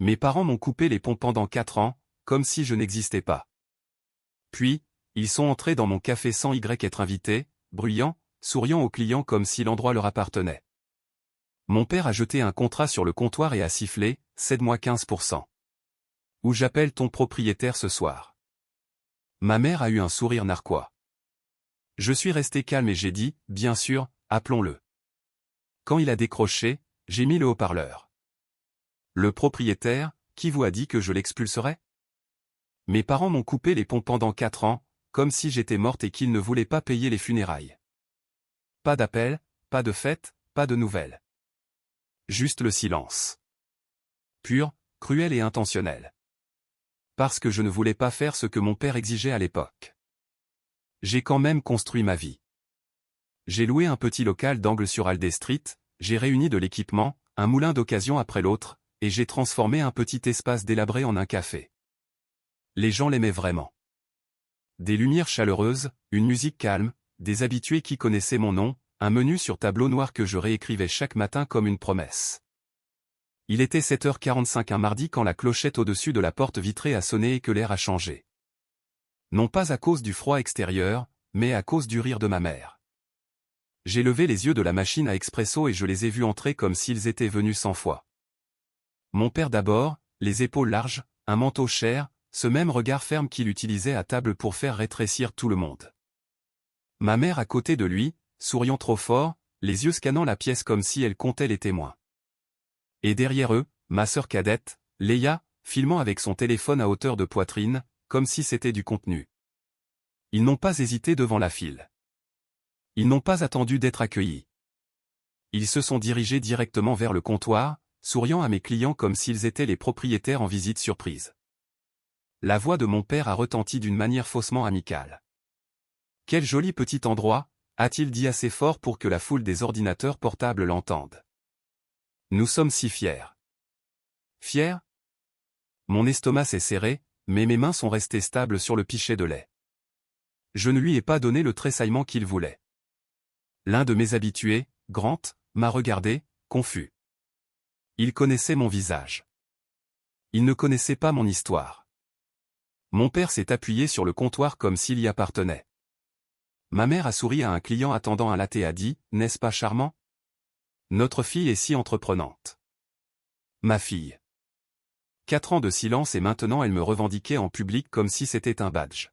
Mes parents m'ont coupé les ponts pendant 4 ans, comme si je n'existais pas. Puis, ils sont entrés dans mon café sans être invités, bruyants, souriant aux clients comme si l'endroit leur appartenait. Mon père a jeté un contrat sur le comptoir et a sifflé « Cède-moi 15%. Ou j'appelle ton propriétaire ce soir. » Ma mère a eu un sourire narquois. Je suis resté calme et j'ai dit « Bien sûr, appelons-le. » Quand il a décroché, j'ai mis le haut-parleur. « Le propriétaire, qui vous a dit que je l'expulserais ? Mes parents m'ont coupé les ponts pendant 4 ans, comme si j'étais morte et qu'ils ne voulaient pas payer les funérailles. Pas d'appel, pas de fête, pas de nouvelles. Juste le silence. Pur, cruel et intentionnel. Parce que je ne voulais pas faire ce que mon père exigeait à l'époque. J'ai quand même construit ma vie. J'ai loué un petit local d'angle sur Aldey Street, j'ai réuni de l'équipement, un moulin d'occasion après l'autre, et j'ai transformé un petit espace délabré en un café. Les gens l'aimaient vraiment. Des lumières chaleureuses, une musique calme, des habitués qui connaissaient mon nom, un menu sur tableau noir que je réécrivais chaque matin comme une promesse. Il était 7h45 un mardi quand la clochette au-dessus de la porte vitrée a sonné et que l'air a changé. Non pas à cause du froid extérieur, mais à cause du rire de ma mère. J'ai levé les yeux de la machine à expresso et je les ai vus entrer comme s'ils étaient venus 100 fois. Mon père d'abord, les épaules larges, un manteau cher, ce même regard ferme qu'il utilisait à table pour faire rétrécir tout le monde. Ma mère à côté de lui, souriant trop fort, les yeux scannant la pièce comme si elle comptait les témoins. Et derrière eux, ma sœur cadette, Leia, filmant avec son téléphone à hauteur de poitrine, comme si c'était du contenu. Ils n'ont pas hésité devant la file. Ils n'ont pas attendu d'être accueillis. Ils se sont dirigés directement vers le comptoir, souriant à mes clients comme s'ils étaient les propriétaires en visite surprise. La voix de mon père a retenti d'une manière faussement amicale. « Quel joli petit endroit !» a-t-il dit assez fort pour que la foule des ordinateurs portables l'entende. Nous sommes si fiers. Fiers ? Mon estomac s'est serré, mais mes mains sont restées stables sur le pichet de lait. Je ne lui ai pas donné le tressaillement qu'il voulait. L'un de mes habitués, Grant, m'a regardé, confus. Il connaissait mon visage. Il ne connaissait pas mon histoire. Mon père s'est appuyé sur le comptoir comme s'il y appartenait. Ma mère a souri à un client attendant un latte et a dit « N'est-ce pas charmant ? Notre fille est si entreprenante. » Ma fille. 4 ans de silence et maintenant elle me revendiquait en public comme si c'était un badge.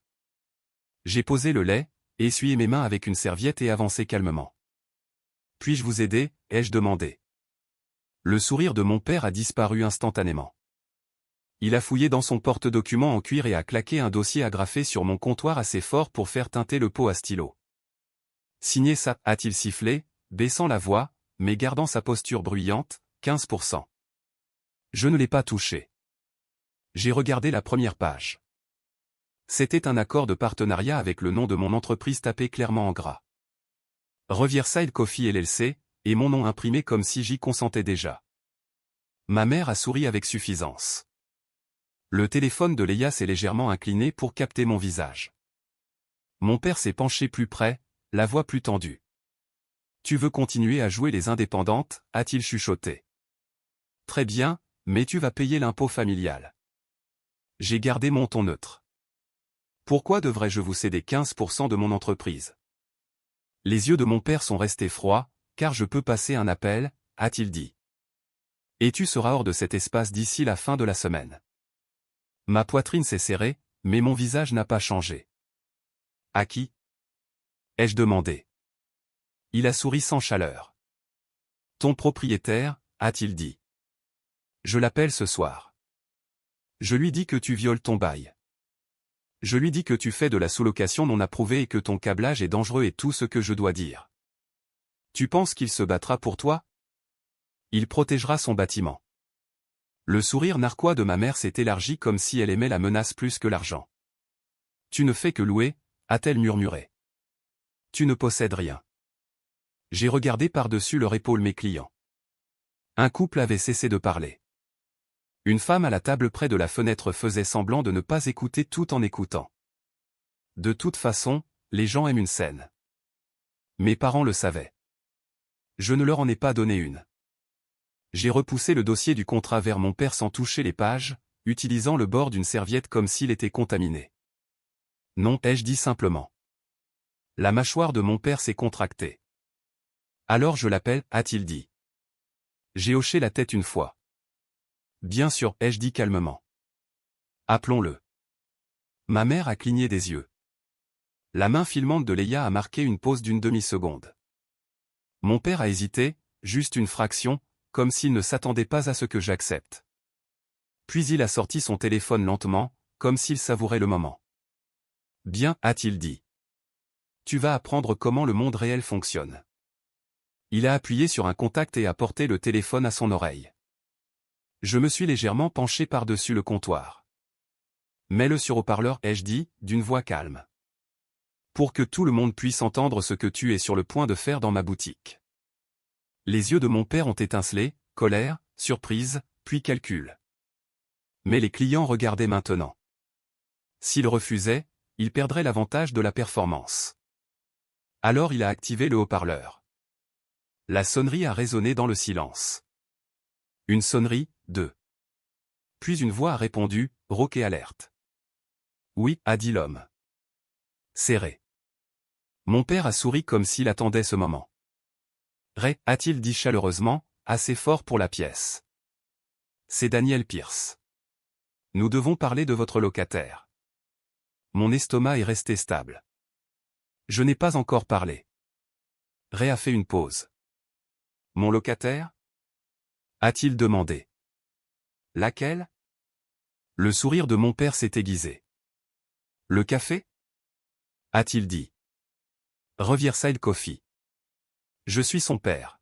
J'ai posé le lait, essuyé mes mains avec une serviette et avancé calmement. « Puis-je vous aider ?» ai-je demandé. Le sourire de mon père a disparu instantanément. Il a fouillé dans son porte-documents en cuir et a claqué un dossier agrafé sur mon comptoir assez fort pour faire teinter le pot à stylo. « Signez ça » a-t-il sifflé, baissant la voix, mais gardant sa posture bruyante, 15%. Je ne l'ai pas touché. J'ai regardé la première page. C'était un accord de partenariat avec le nom de mon entreprise tapé clairement en gras. Riverside Coffee LLC, et mon nom imprimé comme si j'y consentais déjà. Ma mère a souri avec suffisance. Le téléphone de Leia s'est légèrement incliné pour capter mon visage. Mon père s'est penché plus près, la voix plus tendue. « Tu veux continuer à jouer les indépendantes ?» a-t-il chuchoté. « Très bien, mais tu vas payer l'impôt familial. » J'ai gardé mon ton neutre. « Pourquoi devrais-je vous céder 15% de mon entreprise ? » Les yeux de mon père sont restés froids, « Car je peux passer un appel » a-t-il dit. « Et tu seras hors de cet espace d'ici la fin de la semaine. » Ma poitrine s'est serrée, mais mon visage n'a pas changé. « À qui ? » ai-je demandé. Il a souri sans chaleur. « Ton propriétaire » a-t-il dit. « Je l'appelle ce soir. Je lui dis que tu violes ton bail. Je lui dis que tu fais de la sous-location non approuvée et que ton câblage est dangereux et tout ce que je dois dire. Tu penses qu'il se battra pour toi ? Il protégera son bâtiment. » Le sourire narquois de ma mère s'est élargi comme si elle aimait la menace plus que l'argent. « Tu ne fais que louer » a-t-elle murmuré. « Tu ne possèdes rien. » J'ai regardé par-dessus leur épaule mes clients. Un couple avait cessé de parler. Une femme à la table près de la fenêtre faisait semblant de ne pas écouter tout en écoutant. De toute façon, les gens aiment une scène. Mes parents le savaient. Je ne leur en ai pas donné une. J'ai repoussé le dossier du contrat vers mon père sans toucher les pages, utilisant le bord d'une serviette comme s'il était contaminé. Non, ai-je dit simplement. La mâchoire de mon père s'est contractée. Alors je l'appelle, a-t-il dit. J'ai hoché la tête une fois. Bien sûr, ai-je dit calmement. Appelons-le. Ma mère a cligné des yeux. La main filmante de Leia a marqué une pause d'une demi-seconde. Mon père a hésité, juste une fraction, comme s'il ne s'attendait pas à ce que j'accepte. Puis il a sorti son téléphone lentement, comme s'il savourait le moment. Bien, a-t-il dit. Tu vas apprendre comment le monde réel fonctionne. Il a appuyé sur un contact et a porté le téléphone à son oreille. Je me suis légèrement penché par-dessus le comptoir. Mets-le sur haut-parleur, ai-je dit, d'une voix calme. Pour que tout le monde puisse entendre ce que tu es sur le point de faire dans ma boutique. Les yeux de mon père ont étincelé, colère, surprise, puis calcul. Mais les clients regardaient maintenant. S'il refusait, il perdrait l'avantage de la performance. Alors il a activé le haut-parleur. La sonnerie a résonné dans le silence. Une sonnerie, 2. Puis une voix a répondu, rauque et alerte. Oui, a dit l'homme. Serré. Mon père a souri comme s'il attendait ce moment. Ray, a-t-il dit chaleureusement, assez fort pour la pièce. C'est Daniel Pierce. Nous devons parler de votre locataire. Mon estomac est resté stable. Je n'ai pas encore parlé. Ray a fait une pause. Mon locataire? A-t-il demandé. Laquelle? Le sourire de mon père s'est aiguisé. Le café? A-t-il dit. Riverside Coffee. Je suis son père.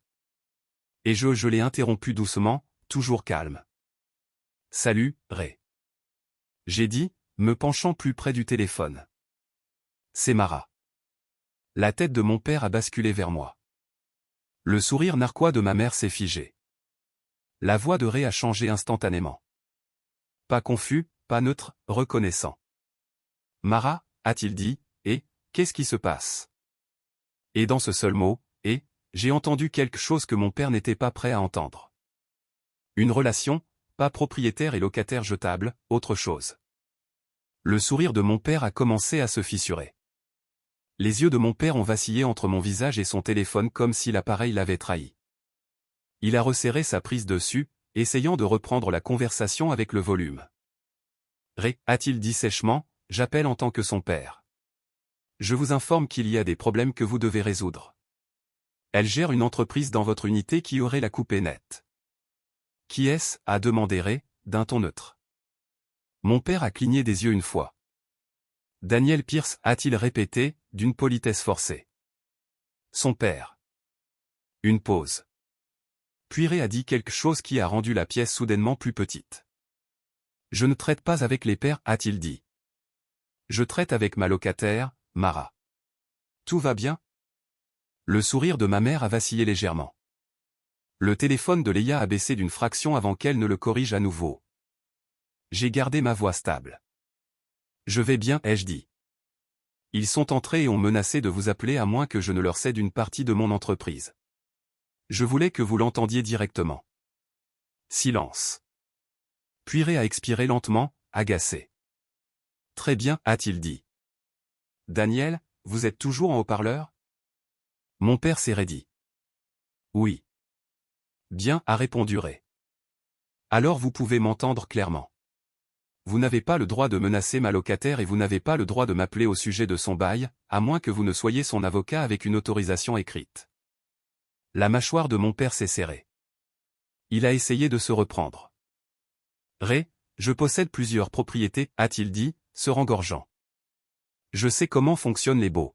Et je l'ai interrompu doucement, toujours calme. Salut, Ray. J'ai dit, me penchant plus près du téléphone. C'est Mara. La tête de mon père a basculé vers moi. Le sourire narquois de ma mère s'est figé. La voix de Ray a changé instantanément. Pas confus, pas neutre, reconnaissant. Mara, a-t-il dit, et, qu'est-ce qui se passe? Et dans ce seul mot, et, j'ai entendu quelque chose que mon père n'était pas prêt à entendre. Une relation, pas propriétaire et locataire jetable, autre chose. Le sourire de mon père a commencé à se fissurer. Les yeux de mon père ont vacillé entre mon visage et son téléphone comme si l'appareil l'avait trahi. Il a resserré sa prise dessus, essayant de reprendre la conversation avec le volume. Ray, a-t-il dit sèchement, j'appelle en tant que son père. Je vous informe qu'il y a des problèmes que vous devez résoudre. Elle gère une entreprise dans votre unité qui aurait la coupée nette. Qui est-ce? A demandé Ray, d'un ton neutre. Mon père a cligné des yeux une fois. Daniel Pierce, a-t-il répété, d'une politesse forcée. Son père. Une pause. Puis Ray a dit quelque chose qui a rendu la pièce soudainement plus petite. Je ne traite pas avec les pères, a-t-il dit. Je traite avec ma locataire, Mara. Tout va bien? Le sourire de ma mère a vacillé légèrement. Le téléphone de Leia a baissé d'une fraction avant qu'elle ne le corrige à nouveau. J'ai gardé ma voix stable. Je vais bien, ai-je dit. Ils sont entrés et ont menacé de vous appeler à moins que je ne leur cède une partie de mon entreprise. Je voulais que vous l'entendiez directement. Silence. Puis Ray a expiré lentement, agacé. Très bien, a-t-il dit. Daniel, vous êtes toujours en haut-parleur? Mon père s'est raidi. Oui. Bien, a répondu Ray. Alors vous pouvez m'entendre clairement. Vous n'avez pas le droit de menacer ma locataire et vous n'avez pas le droit de m'appeler au sujet de son bail, à moins que vous ne soyez son avocat avec une autorisation écrite. La mâchoire de mon père s'est serrée. Il a essayé de se reprendre. Ray, je possède plusieurs propriétés, a-t-il dit, se rengorgeant. Je sais comment fonctionnent les baux.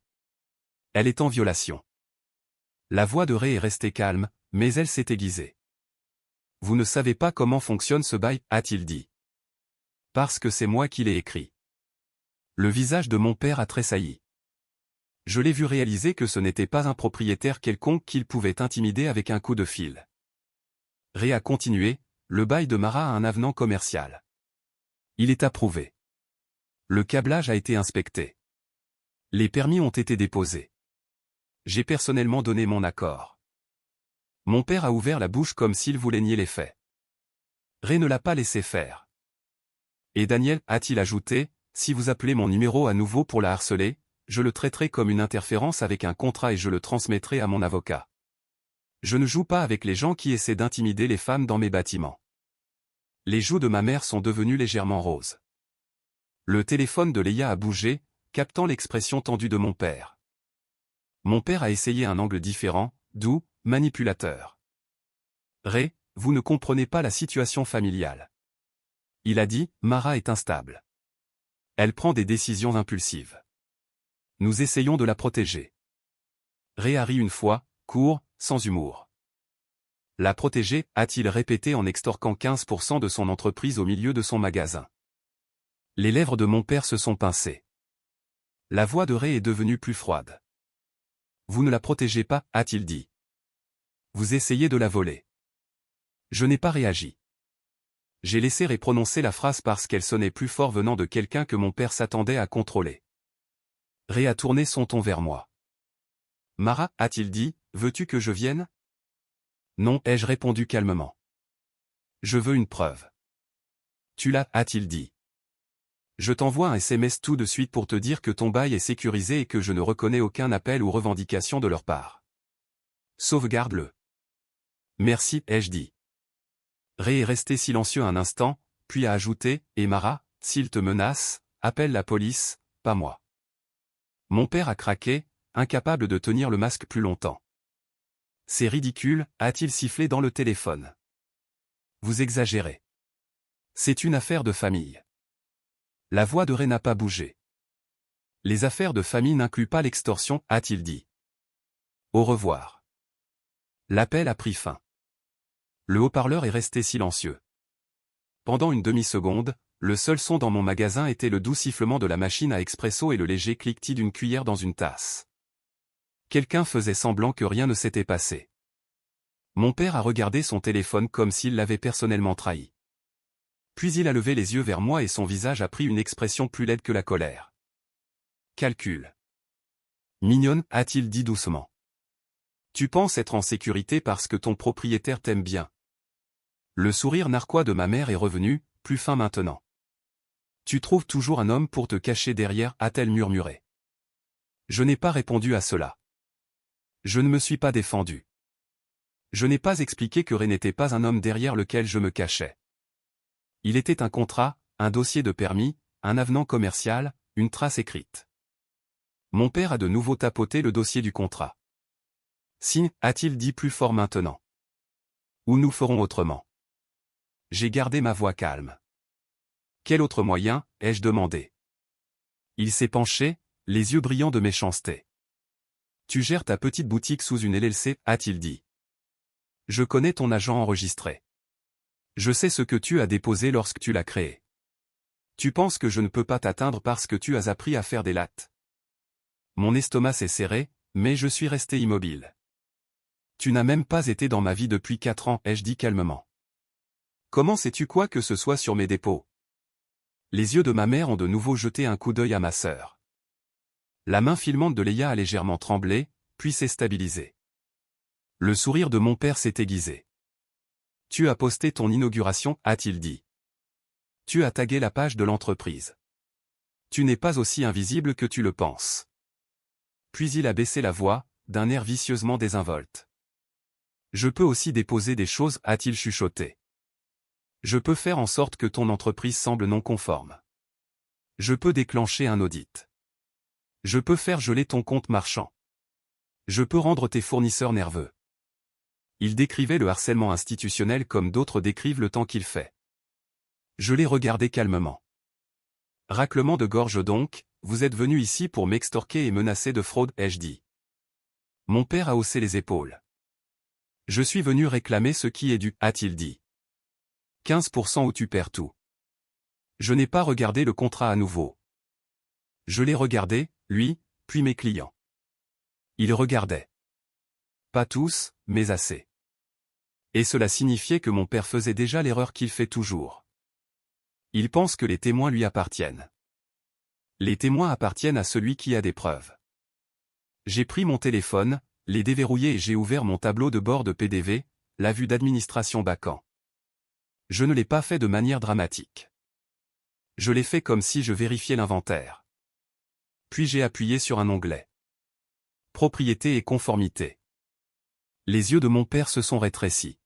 Elle est en violation. La voix de Ray est restée calme, mais elle s'est aiguisée. Vous ne savez pas comment fonctionne ce bail, a-t-il dit. Parce que c'est moi qui l'ai écrit. Le visage de mon père a tressailli. Je l'ai vu réaliser que ce n'était pas un propriétaire quelconque qu'il pouvait intimider avec un coup de fil. Ray a continué, le bail de Mara a un avenant commercial. Il est approuvé. Le câblage a été inspecté. Les permis ont été déposés. J'ai personnellement donné mon accord. Mon père a ouvert la bouche comme s'il voulait nier les faits. Ray ne l'a pas laissé faire. Et Daniel, a-t-il ajouté, si vous appelez mon numéro à nouveau pour la harceler, je le traiterai comme une interférence avec un contrat et je le transmettrai à mon avocat. Je ne joue pas avec les gens qui essaient d'intimider les femmes dans mes bâtiments. Les joues de ma mère sont devenues légèrement roses. Le téléphone de Leia a bougé, captant l'expression tendue de mon père. Mon père a essayé un angle différent, doux, manipulateur. Ray, vous ne comprenez pas la situation familiale. Il a dit, Mara est instable. Elle prend des décisions impulsives. Nous essayons de la protéger. Ray a ri une fois, court, sans humour. La protéger, a-t-il répété en extorquant 15% de son entreprise au milieu de son magasin. Les lèvres de mon père se sont pincées. La voix de Ray est devenue plus froide. Vous ne la protégez pas, a-t-il dit. Vous essayez de la voler. Je n'ai pas réagi. J'ai laissé Ray prononcer la phrase parce qu'elle sonnait plus fort venant de quelqu'un que mon père s'attendait à contrôler. Ray a tourné son ton vers moi. Mara, a-t-il dit, veux-tu que je vienne? Non, ai-je répondu calmement. Je veux une preuve. Tu l'as, a-t-il dit. Je t'envoie un SMS tout de suite pour te dire que ton bail est sécurisé et que je ne reconnais aucun appel ou revendication de leur part. Sauvegarde-le. Merci, ai-je dit. Ray est resté silencieux un instant, puis a ajouté, et Mara, s'il te menace, appelle la police, pas moi. Mon père a craqué, incapable de tenir le masque plus longtemps. C'est ridicule, a-t-il sifflé dans le téléphone. Vous exagérez. C'est une affaire de famille. La voix de Ray n'a pas bougé. Les affaires de famille n'incluent pas l'extorsion, a-t-il dit. Au revoir. L'appel a pris fin. Le haut-parleur est resté silencieux. Pendant une demi-seconde, le seul son dans mon magasin était le doux sifflement de la machine à expresso et le léger cliquetis d'une cuillère dans une tasse. Quelqu'un faisait semblant que rien ne s'était passé. Mon père a regardé son téléphone comme s'il l'avait personnellement trahi. Puis il a levé les yeux vers moi et son visage a pris une expression plus laide que la colère. Calcul. Mignonne, a-t-il dit doucement. Tu penses être en sécurité parce que ton propriétaire t'aime bien. Le sourire narquois de ma mère est revenu, plus fin maintenant. Tu trouves toujours un homme pour te cacher derrière, a-t-elle murmuré. Je n'ai pas répondu à cela. Je ne me suis pas défendu. Je n'ai pas expliqué que Ray n'était pas un homme derrière lequel je me cachais. Il était un contrat, un dossier de permis, un avenant commercial, une trace écrite. Mon père a de nouveau tapoté le dossier du contrat. Signe, a-t-il dit plus fort maintenant. Ou nous ferons autrement. J'ai gardé ma voix calme. Quel autre moyen, ai-je demandé. Il s'est penché, les yeux brillants de méchanceté. Tu gères ta petite boutique sous une LLC, a-t-il dit. Je connais ton agent enregistré. Je sais ce que tu as déposé lorsque tu l'as créé. Tu penses que je ne peux pas t'atteindre parce que tu as appris à faire des lattes. Mon estomac s'est serré, mais je suis resté immobile. Tu n'as même pas été dans ma vie depuis 4 ans, ai-je dit calmement. Comment sais-tu quoi que ce soit sur mes dépôts? Les yeux de ma mère ont de nouveau jeté un coup d'œil à ma sœur. La main filmante de Leia a légèrement tremblé, puis s'est stabilisée. Le sourire de mon père s'est aiguisé. Tu as posté ton inauguration, a-t-il dit. Tu as tagué la page de l'entreprise. Tu n'es pas aussi invisible que tu le penses. Puis il a baissé la voix, d'un air vicieusement désinvolte. Je peux aussi déposer des choses, a-t-il chuchoté. Je peux faire en sorte que ton entreprise semble non conforme. Je peux déclencher un audit. Je peux faire geler ton compte marchand. Je peux rendre tes fournisseurs nerveux. Il décrivait le harcèlement institutionnel comme d'autres décrivent le temps qu'il fait. Je l'ai regardé calmement. Raclement de gorge donc, vous êtes venu ici pour m'extorquer et menacer de fraude, ai-je dit. Mon père a haussé les épaules. Je suis venu réclamer ce qui est dû, a-t-il dit. 15% ou tu perds tout. Je n'ai pas regardé le contrat à nouveau. Je l'ai regardé, lui, puis mes clients. Ils regardaient. Pas tous, mais assez. Et cela signifiait que mon père faisait déjà l'erreur qu'il fait toujours. Il pense que les témoins lui appartiennent. Les témoins appartiennent à celui qui a des preuves. J'ai pris mon téléphone, les déverrouillé et j'ai ouvert mon tableau de bord de PDV, la vue d'administration Bacan. Je ne l'ai pas fait de manière dramatique. Je l'ai fait comme si je vérifiais l'inventaire. Puis j'ai appuyé sur un onglet. Propriété et conformité. Les yeux de mon père se sont rétrécis.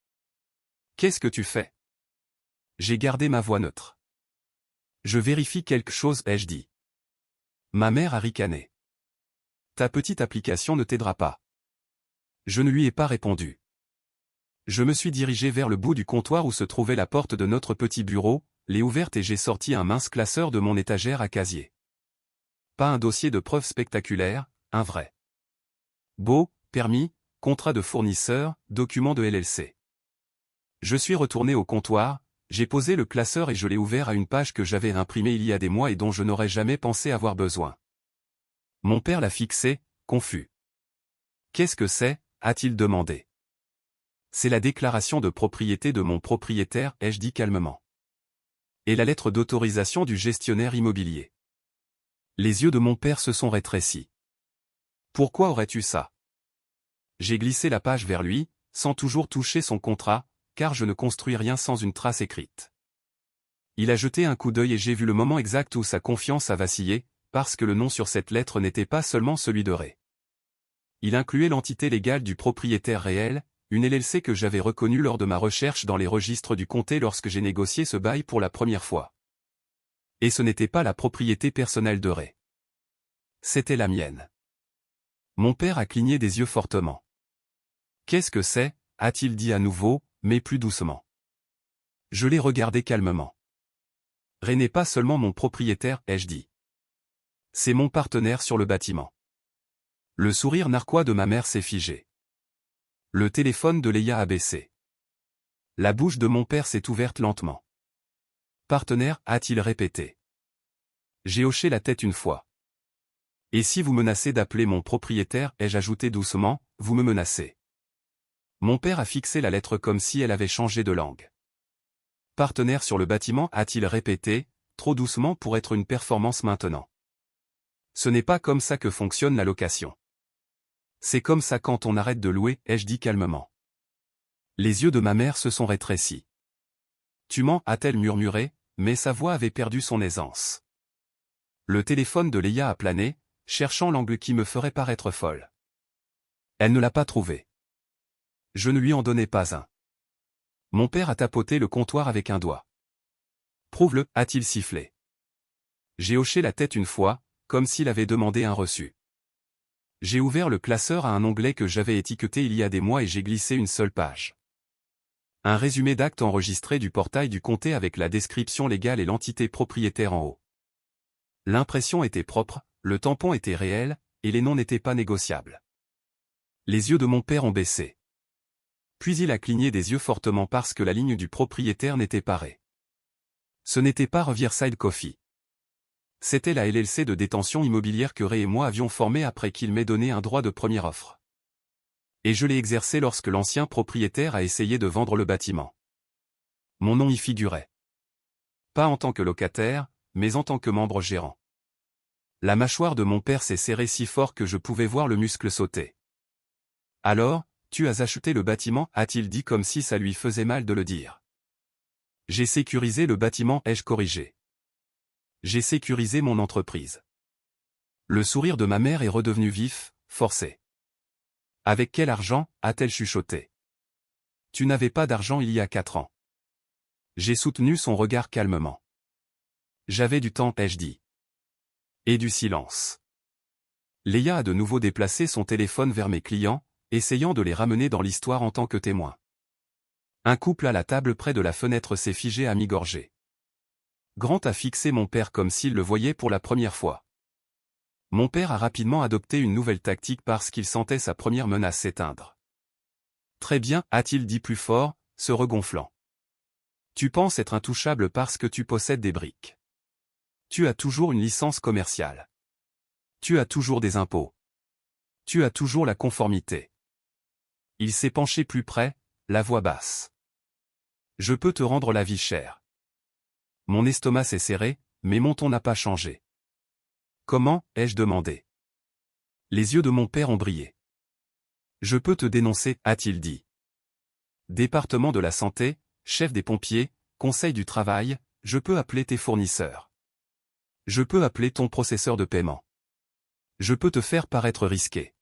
Qu'est-ce que tu fais? J'ai gardé ma voix neutre. Je vérifie quelque chose, ai-je dit. Ma mère a ricané. Ta petite application ne t'aidera pas. Je ne lui ai pas répondu. Je me suis dirigé vers le bout du comptoir où se trouvait la porte de notre petit bureau, l'ai ouverte et j'ai sorti un mince classeur de mon étagère à casier. Pas un dossier de preuves spectaculaire, un vrai. Beau, permis, contrat de fournisseur, document de LLC. Je suis retourné au comptoir, j'ai posé le classeur et je l'ai ouvert à une page que j'avais imprimée il y a des mois et dont je n'aurais jamais pensé avoir besoin. Mon père l'a fixé, confus. Qu'est-ce que c'est? A-t-il demandé. C'est la déclaration de propriété de mon propriétaire, ai-je dit calmement. Et la lettre d'autorisation du gestionnaire immobilier. Les yeux de mon père se sont rétrécis. Pourquoi aurais-tu ça? J'ai glissé la page vers lui, sans toujours toucher son contrat, car je ne construis rien sans une trace écrite. Il a jeté un coup d'œil et j'ai vu le moment exact où sa confiance a vacillé, parce que le nom sur cette lettre n'était pas seulement celui de Ray. Il incluait l'entité légale du propriétaire réel, une LLC que j'avais reconnue lors de ma recherche dans les registres du comté lorsque j'ai négocié ce bail pour la première fois. Et ce n'était pas la propriété personnelle de Ray. C'était la mienne. Mon père a cligné des yeux fortement. Qu'est-ce que c'est? A-t-il dit à nouveau, mais plus doucement. Je l'ai regardé calmement. Ray n'est pas seulement mon propriétaire, ai-je dit. C'est mon partenaire sur le bâtiment. Le sourire narquois de ma mère s'est figé. Le téléphone de Leia a baissé. La bouche de mon père s'est ouverte lentement. Partenaire, a-t-il répété. J'ai hoché la tête une fois. Et si vous menacez d'appeler mon propriétaire, ai-je ajouté doucement, vous me menacez. Mon père a fixé la lettre comme si elle avait changé de langue. Partenaire sur le bâtiment, a-t-il répété, trop doucement pour être une performance maintenant. Ce n'est pas comme ça que fonctionne la location. C'est comme ça quand on arrête de louer, ai-je dit calmement. Les yeux de ma mère se sont rétrécis. Tu mens, a-t-elle murmuré, mais sa voix avait perdu son aisance. Le téléphone de Leia a plané, cherchant l'angle qui me ferait paraître folle. Elle ne l'a pas trouvé. Je ne lui en donnais pas un. Mon père a tapoté le comptoir avec un doigt. Prouve-le, a-t-il sifflé. J'ai hoché la tête une fois, comme s'il avait demandé un reçu. J'ai ouvert le classeur à un onglet que j'avais étiqueté il y a des mois et j'ai glissé une seule page. Un résumé d'actes enregistré du portail du comté avec la description légale et l'entité propriétaire en haut. L'impression était propre, le tampon était réel, et les noms n'étaient pas négociables. Les yeux de mon père ont baissé. Puis il a cligné des yeux fortement parce que la ligne du propriétaire n'était pas Ray. Ce n'était pas Riverside Coffee. C'était la LLC de détention immobilière que Ray et moi avions formée après qu'il m'ait donné un droit de première offre. Et je l'ai exercé lorsque l'ancien propriétaire a essayé de vendre le bâtiment. Mon nom y figurait. Pas en tant que locataire, mais en tant que membre gérant. La mâchoire de mon père s'est serrée si fort que je pouvais voir le muscle sauter. Alors, tu as acheté le bâtiment, a-t-il dit comme si ça lui faisait mal de le dire. J'ai sécurisé le bâtiment, ai-je corrigé. J'ai sécurisé mon entreprise. Le sourire de ma mère est redevenu vif, forcé. Avec quel argent, a-t-elle chuchoté. Tu n'avais pas d'argent il y a 4 ans. J'ai soutenu son regard calmement. J'avais du temps, ai-je dit. Et du silence. Leia a de nouveau déplacé son téléphone vers mes clients, essayant de les ramener dans l'histoire en tant que témoins. Un couple à la table près de la fenêtre s'est figé à mi-gorgée. Grant a fixé mon père comme s'il le voyait pour la première fois. Mon père a rapidement adopté une nouvelle tactique parce qu'il sentait sa première menace s'éteindre. Très bien, a-t-il dit plus fort, se regonflant. Tu penses être intouchable parce que tu possèdes des briques. Tu as toujours une licence commerciale. Tu as toujours des impôts. Tu as toujours la conformité. Il s'est penché plus près, la voix basse. Je peux te rendre la vie chère. Mon estomac s'est serré, mais mon ton n'a pas changé. Comment, ai-je demandé. Les yeux de mon père ont brillé. Je peux te dénoncer, a-t-il dit. Département de la santé, chef des pompiers, conseil du travail, je peux appeler tes fournisseurs. Je peux appeler ton processeur de paiement. Je peux te faire paraître risqué.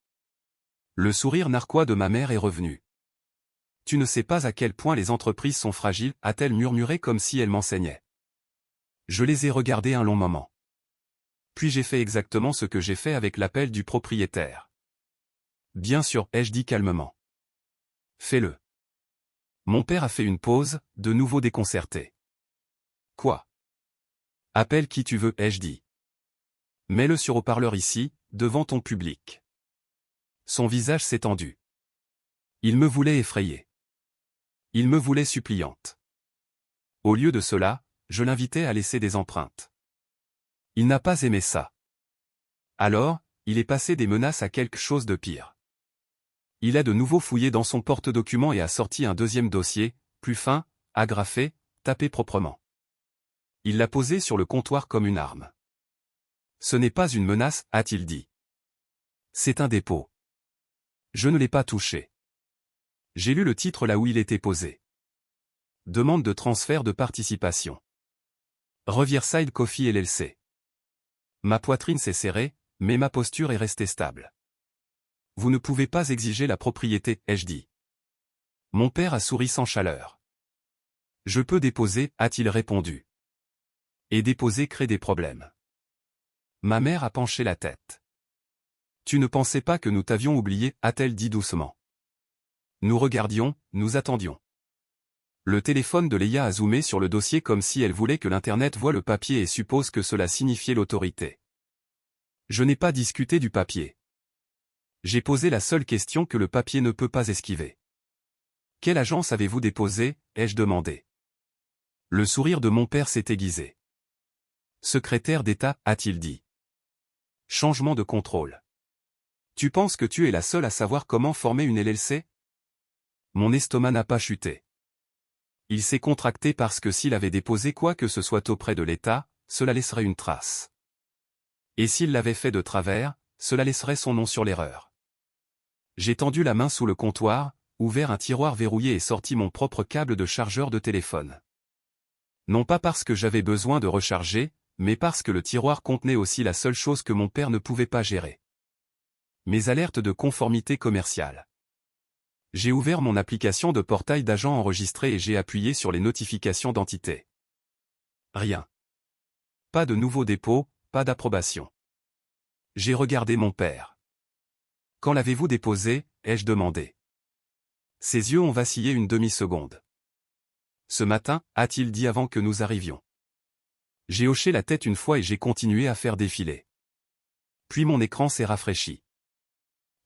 Le sourire narquois de ma mère est revenu. Tu ne sais pas à quel point les entreprises sont fragiles, a-t-elle murmuré comme si elle m'enseignait. Je les ai regardés un long moment. Puis j'ai fait exactement ce que j'ai fait avec l'appel du propriétaire. Bien sûr, ai-je dit calmement. Fais-le. Mon père a fait une pause, de nouveau déconcerté. Quoi? Appelle qui tu veux, ai-je dit. Mets-le sur haut-parleur ici, devant ton public. Son visage s'est tendu. Il me voulait effrayée. Il me voulait suppliante. Au lieu de cela, je l'invitais à laisser des empreintes. Il n'a pas aimé ça. Alors, il est passé des menaces à quelque chose de pire. Il a de nouveau fouillé dans son porte-documents et a sorti un deuxième dossier, plus fin, agrafé, tapé proprement. Il l'a posé sur le comptoir comme une arme. Ce n'est pas une menace, a-t-il dit. C'est un dépôt. Je ne l'ai pas touché. J'ai lu le titre là où il était posé. Demande de transfert de participation. Riverside Coffee LLC. Ma poitrine s'est serrée, mais ma posture est restée stable. Vous ne pouvez pas exiger la propriété, ai-je dit. Mon père a souri sans chaleur. Je peux déposer, a-t-il répondu. Et déposer crée des problèmes. Ma mère a penché la tête. Tu ne pensais pas que nous t'avions oublié, a-t-elle dit doucement. Nous regardions, nous attendions. Le téléphone de Leia a zoomé sur le dossier comme si elle voulait que l'Internet voie le papier et suppose que cela signifiait l'autorité. Je n'ai pas discuté du papier. J'ai posé la seule question que le papier ne peut pas esquiver. Quelle agence avez-vous déposé, ai-je demandé. Le sourire de mon père s'est aiguisé. Secrétaire d'État, a-t-il dit. Changement de contrôle. Tu penses que tu es la seule à savoir comment former une LLC? Mon estomac n'a pas chuté. Il s'est contracté parce que s'il avait déposé quoi que ce soit auprès de l'État, cela laisserait une trace. Et s'il l'avait fait de travers, cela laisserait son nom sur l'erreur. J'ai tendu la main sous le comptoir, ouvert un tiroir verrouillé et sorti mon propre câble de chargeur de téléphone. Non pas parce que j'avais besoin de recharger, mais parce que le tiroir contenait aussi la seule chose que mon père ne pouvait pas gérer. Mes alertes de conformité commerciale. J'ai ouvert mon application de portail d'agent enregistré et j'ai appuyé sur les notifications d'entité. Rien. Pas de nouveau dépôt, pas d'approbation. J'ai regardé mon père. Quand l'avez-vous déposé, ai-je demandé. Ses yeux ont vacillé une demi-seconde. Ce matin, a-t-il dit avant que nous arrivions. J'ai hoché la tête une fois et j'ai continué à faire défiler. Puis mon écran s'est rafraîchi.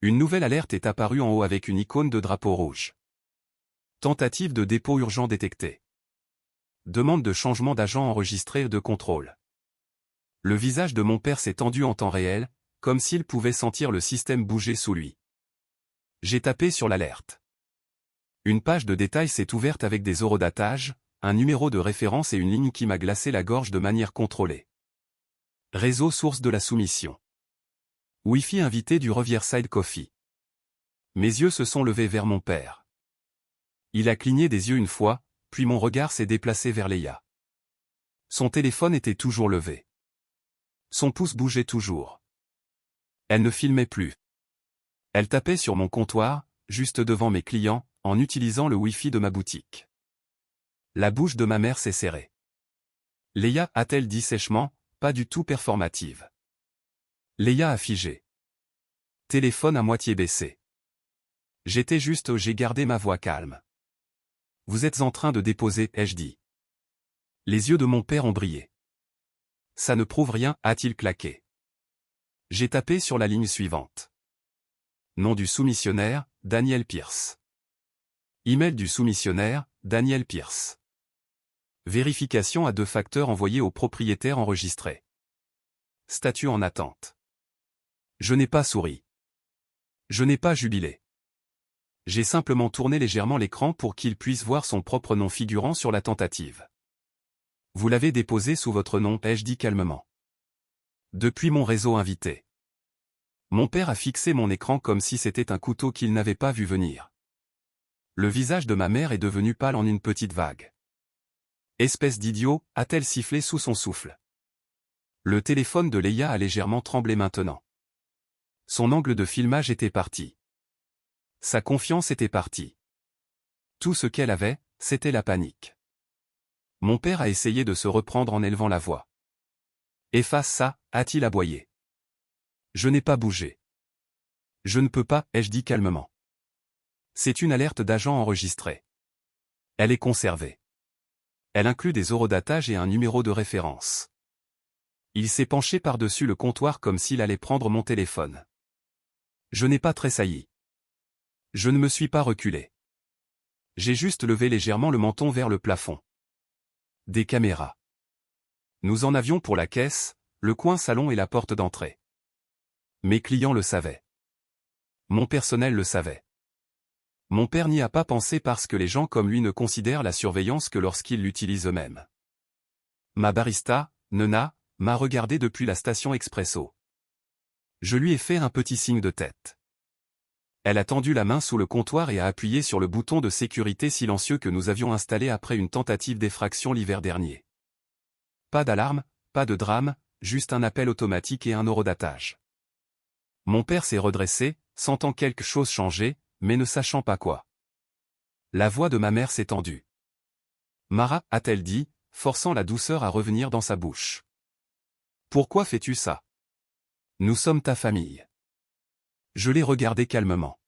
Une nouvelle alerte est apparue en haut avec une icône de drapeau rouge. Tentative de dépôt urgent détectée. Demande de changement d'agent enregistré et de contrôle. Le visage de mon père s'est tendu en temps réel, comme s'il pouvait sentir le système bouger sous lui. J'ai tapé sur l'alerte. Une page de détails s'est ouverte avec des horodatages, un numéro de référence et une ligne qui m'a glacé la gorge de manière contrôlée. Réseau source de la soumission. Wi-Fi invité du Riverside Coffee. Mes yeux se sont levés vers mon père. Il a cligné des yeux une fois, puis mon regard s'est déplacé vers Leia. Son téléphone était toujours levé. Son pouce bougeait toujours. Elle ne filmait plus. Elle tapait sur mon comptoir, juste devant mes clients, en utilisant le Wi-Fi de ma boutique. La bouche de ma mère s'est serrée. Leia, a-t-elle dit sèchement, pas du tout performative. Leia a figé. Téléphone à moitié baissé. J'étais juste, j'ai gardé ma voix calme. Vous êtes en train de déposer, ai-je dit. Les yeux de mon père ont brillé. Ça ne prouve rien, a-t-il claqué. J'ai tapé sur la ligne suivante. Nom du soumissionnaire, Daniel Pierce. Email du soumissionnaire, Daniel Pierce. Vérification à 2 facteurs envoyée au propriétaire enregistré. Statut en attente. Je n'ai pas souri. Je n'ai pas jubilé. J'ai simplement tourné légèrement l'écran pour qu'il puisse voir son propre nom figurant sur la tentative. Vous l'avez déposé sous votre nom, ai-je dit calmement. Depuis mon réseau invité. Mon père a fixé mon écran comme si c'était un couteau qu'il n'avait pas vu venir. Le visage de ma mère est devenu pâle en une petite vague. Espèce d'idiot, a-t-elle sifflé sous son souffle. Le téléphone de Leia a légèrement tremblé maintenant. Son angle de filmage était parti. Sa confiance était partie. Tout ce qu'elle avait, c'était la panique. Mon père a essayé de se reprendre en élevant la voix. Efface ça, a-t-il aboyé. Je n'ai pas bougé. Je ne peux pas, ai-je dit calmement. C'est une alerte d'agent enregistrée. Elle est conservée. Elle inclut des horodatages et un numéro de référence. Il s'est penché par-dessus le comptoir comme s'il allait prendre mon téléphone. Je n'ai pas tressailli. Je ne me suis pas reculé. J'ai juste levé légèrement le menton vers le plafond. Des caméras. Nous en avions pour la caisse, le coin salon et la porte d'entrée. Mes clients le savaient. Mon personnel le savait. Mon père n'y a pas pensé parce que les gens comme lui ne considèrent la surveillance que lorsqu'ils l'utilisent eux-mêmes. Ma barista, Nena, m'a regardé depuis la station expresso. Je lui ai fait un petit signe de tête. Elle a tendu la main sous le comptoir et a appuyé sur le bouton de sécurité silencieux que nous avions installé après une tentative d'effraction l'hiver dernier. Pas d'alarme, pas de drame, juste un appel automatique et un horodatage. Mon père s'est redressé, sentant quelque chose changer, mais ne sachant pas quoi. La voix de ma mère s'est tendue. Mara, a-t-elle dit, forçant la douceur à revenir dans sa bouche. Pourquoi fais-tu ça? Nous sommes ta famille. Je l'ai regardé calmement.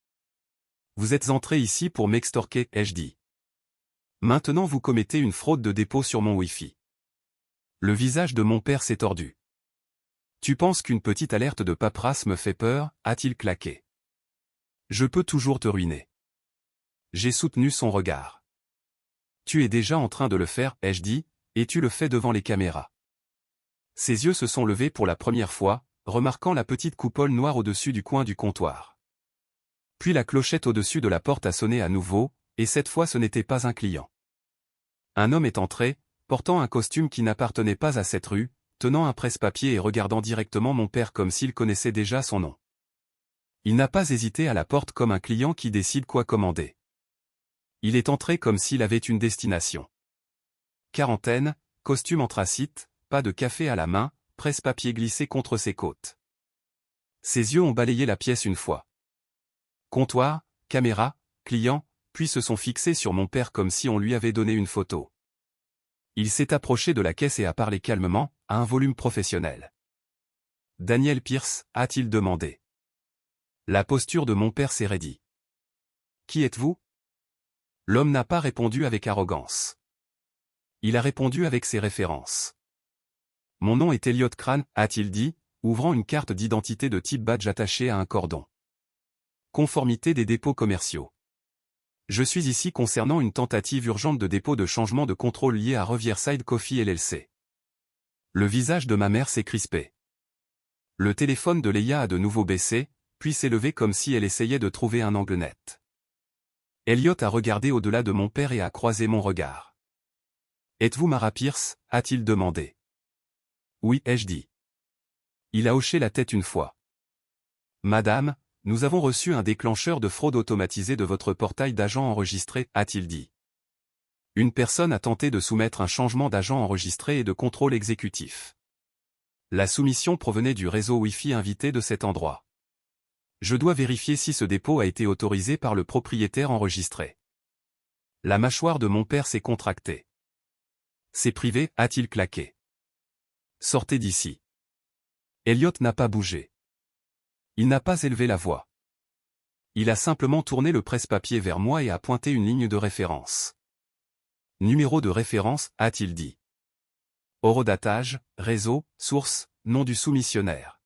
Vous êtes entré ici pour m'extorquer, ai-je dit. Maintenant vous commettez une fraude de dépôt sur mon Wi-Fi. Le visage de mon père s'est tordu. Tu penses qu'une petite alerte de paperasse me fait peur, a-t-il claqué. Je peux toujours te ruiner. J'ai soutenu son regard. Tu es déjà en train de le faire, ai-je dit, et tu le fais devant les caméras. Ses yeux se sont levés pour la première fois, remarquant la petite coupole noire au-dessus du coin du comptoir. Puis la clochette au-dessus de la porte a sonné à nouveau, et cette fois ce n'était pas un client. Un homme est entré, portant un costume qui n'appartenait pas à cette rue, tenant un presse-papier et regardant directement mon père comme s'il connaissait déjà son nom. Il n'a pas hésité à la porte comme un client qui décide quoi commander. Il est entré comme s'il avait une destination. Quarantaine, costume anthracite, pas de café à la main, presse-papier glissé contre ses côtes. Ses yeux ont balayé la pièce une fois. Comptoir, caméra, client, puis se sont fixés sur mon père comme si on lui avait donné une photo. Il s'est approché de la caisse et a parlé calmement, à un volume professionnel. Daniel Pierce, a-t-il demandé. La posture de mon père s'est raidie. Qui êtes-vous? L'homme n'a pas répondu avec arrogance. Il a répondu avec ses références. Mon nom est Elliot Crane, a-t-il dit, ouvrant une carte d'identité de type badge attachée à un cordon. Conformité des dépôts commerciaux. Je suis ici concernant une tentative urgente de dépôt de changement de contrôle lié à Riverside Coffee LLC. Le visage de ma mère s'est crispé. Le téléphone de Leia a de nouveau baissé, puis s'est levé comme si elle essayait de trouver un angle net. Elliot a regardé au-delà de mon père et a croisé mon regard. Êtes-vous Mara Pierce, a-t-il demandé. Oui, ai-je dit. Il a hoché la tête une fois. Madame, nous avons reçu un déclencheur de fraude automatisé de votre portail d'agent enregistré, a-t-il dit. Une personne a tenté de soumettre un changement d'agent enregistré et de contrôle exécutif. La soumission provenait du réseau Wi-Fi invité de cet endroit. Je dois vérifier si ce dépôt a été autorisé par le propriétaire enregistré. La mâchoire de mon père s'est contractée. C'est privé, a-t-il claqué. Sortez d'ici. Elliot n'a pas bougé. Il n'a pas élevé la voix. Il a simplement tourné le presse-papier vers moi et a pointé une ligne de référence. Numéro de référence, a-t-il dit. Horodatage, réseau, source, nom du soumissionnaire.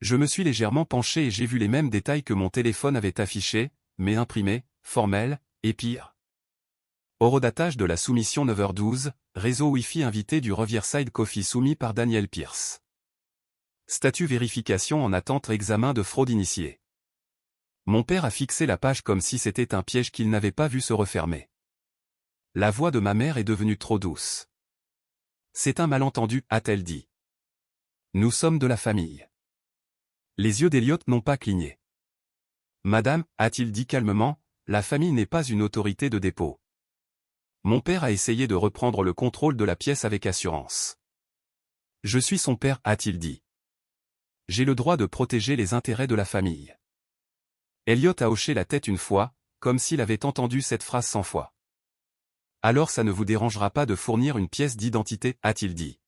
Je me suis légèrement penché et j'ai vu les mêmes détails que mon téléphone avait affichés, mais imprimés, formels, et pire. Horodatage de la soumission 9h12, réseau Wi-Fi invité du Riverside Coffee soumis par Daniel Pierce. Statut vérification en attente examen de fraude initiée. Mon père a fixé la page comme si c'était un piège qu'il n'avait pas vu se refermer. La voix de ma mère est devenue trop douce. C'est un malentendu, a-t-elle dit. Nous sommes de la famille. Les yeux d'Elliot n'ont pas cligné. Madame, a-t-il dit calmement, la famille n'est pas une autorité de dépôt. Mon père a essayé de reprendre le contrôle de la pièce avec assurance. Je suis son père, a-t-il dit. J'ai le droit de protéger les intérêts de la famille. Elliot a hoché la tête une fois, comme s'il avait entendu cette phrase 100 fois. Alors ça ne vous dérangera pas de fournir une pièce d'identité, a-t-il dit.